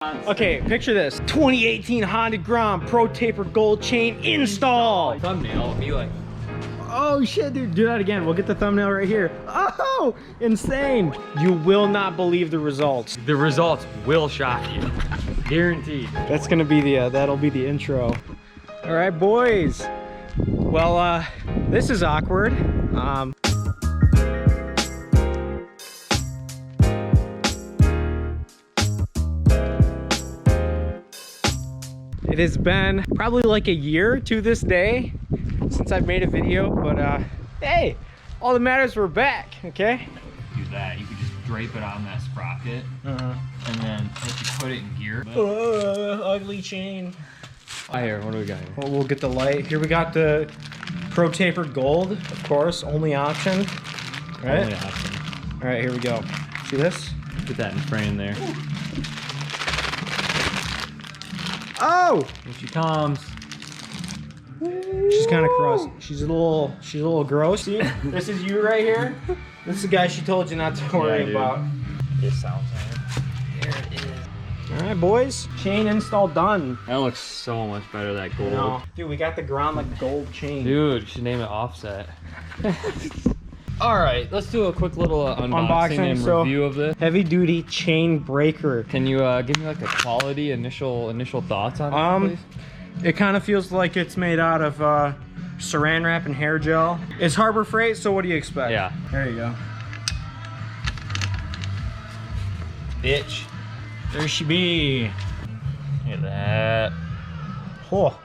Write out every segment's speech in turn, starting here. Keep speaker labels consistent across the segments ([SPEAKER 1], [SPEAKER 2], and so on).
[SPEAKER 1] Okay, picture this. 2018 Honda Grom ProTaper gold chain install.
[SPEAKER 2] Thumbnail would be like,
[SPEAKER 1] oh shit, dude, do that again. We'll get the thumbnail right here. Oh, insane. You will not believe the results.
[SPEAKER 2] the results will shock you. Guaranteed.
[SPEAKER 1] That's gonna be the, that'll be the intro. All right, boys. Well, this is awkward. It has been probably like a year to this day since I've made a video, but hey, all that matters, we're back, okay?
[SPEAKER 2] Do that. You could just drape it on that sprocket, and then if you put it in gear.
[SPEAKER 1] Ugly chain.
[SPEAKER 2] Here, what do we got here?
[SPEAKER 1] Well, we'll get the light. Here we got the ProTaper Gold, of course, only option. Right?
[SPEAKER 2] Only option.
[SPEAKER 1] All right, here we go. See this?
[SPEAKER 2] Put that in frame there.
[SPEAKER 1] Oh!
[SPEAKER 2] Here she comes.
[SPEAKER 1] She's kind of gross. She's a little gross. See, this is you right here. This is the guy she told you not to worry about.
[SPEAKER 2] It sounds nice.
[SPEAKER 1] There it is. All right, boys. Chain install done.
[SPEAKER 2] That looks so much better, that gold.
[SPEAKER 1] No, dude, we got the Grom like gold chain.
[SPEAKER 2] Dude, you should name it Offset. All right, let's do a quick little unboxing and
[SPEAKER 1] so,
[SPEAKER 2] review of this.
[SPEAKER 1] Heavy duty chain breaker.
[SPEAKER 2] Can you give me like a quality initial thoughts on it, please?
[SPEAKER 1] It kind of feels like it's made out of saran wrap and hair gel. It's Harbor Freight, so what do you expect?
[SPEAKER 2] Yeah.
[SPEAKER 1] There you go.
[SPEAKER 2] Bitch.
[SPEAKER 1] There she be.
[SPEAKER 2] Look at that.
[SPEAKER 1] Oh,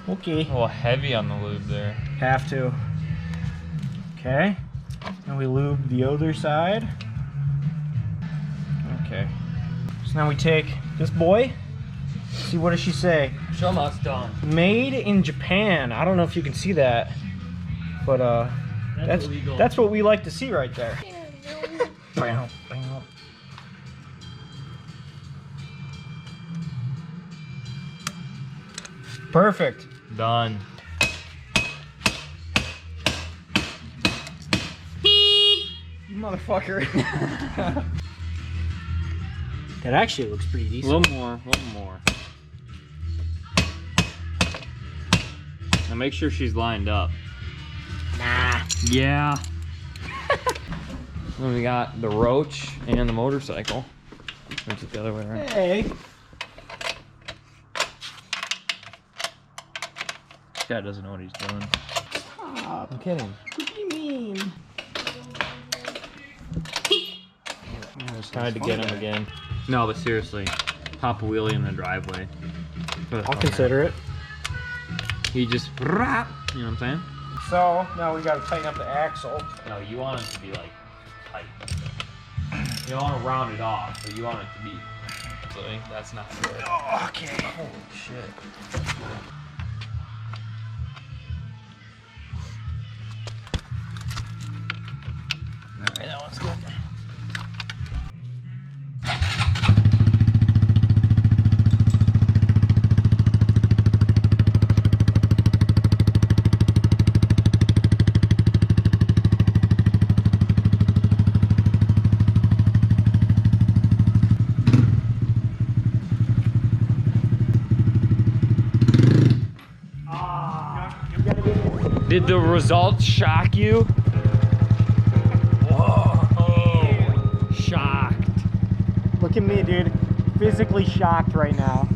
[SPEAKER 1] okay.
[SPEAKER 2] A little heavy on the lube there.
[SPEAKER 1] Have to. Okay. And we lube the other side. Okay. So now we take this boy. See, what does she say?
[SPEAKER 2] Show them how it's done.
[SPEAKER 1] Made in Japan. I don't know if you can see that, but that's what we like to see right there. Bam, bam. Perfect.
[SPEAKER 2] Done.
[SPEAKER 1] Motherfucker. That actually looks pretty
[SPEAKER 2] A
[SPEAKER 1] decent.
[SPEAKER 2] little more, a little more. Now make sure she's lined up.
[SPEAKER 1] Nah.
[SPEAKER 2] Yeah. Then we got the roach and the motorcycle. Turns it the other way around.
[SPEAKER 1] Hey.
[SPEAKER 2] This guy doesn't know what he's doing.
[SPEAKER 1] Stop.
[SPEAKER 2] I'm kidding.
[SPEAKER 1] What do you mean?
[SPEAKER 2] Tried to get him again. No, but seriously, pop a wheelie in the driveway.
[SPEAKER 1] I'll consider it.
[SPEAKER 2] He just, you know what I'm saying?
[SPEAKER 1] So now we got to tighten up the axle.
[SPEAKER 2] No, you want it to be like tight. You don't want to round it off, but you want it to be. So that's not good.
[SPEAKER 1] Oh, okay.
[SPEAKER 2] Holy shit.
[SPEAKER 1] Alright, that one's good.
[SPEAKER 2] Did the results shock you?
[SPEAKER 1] Whoa. Shocked. Look at me, dude. Physically shocked right now.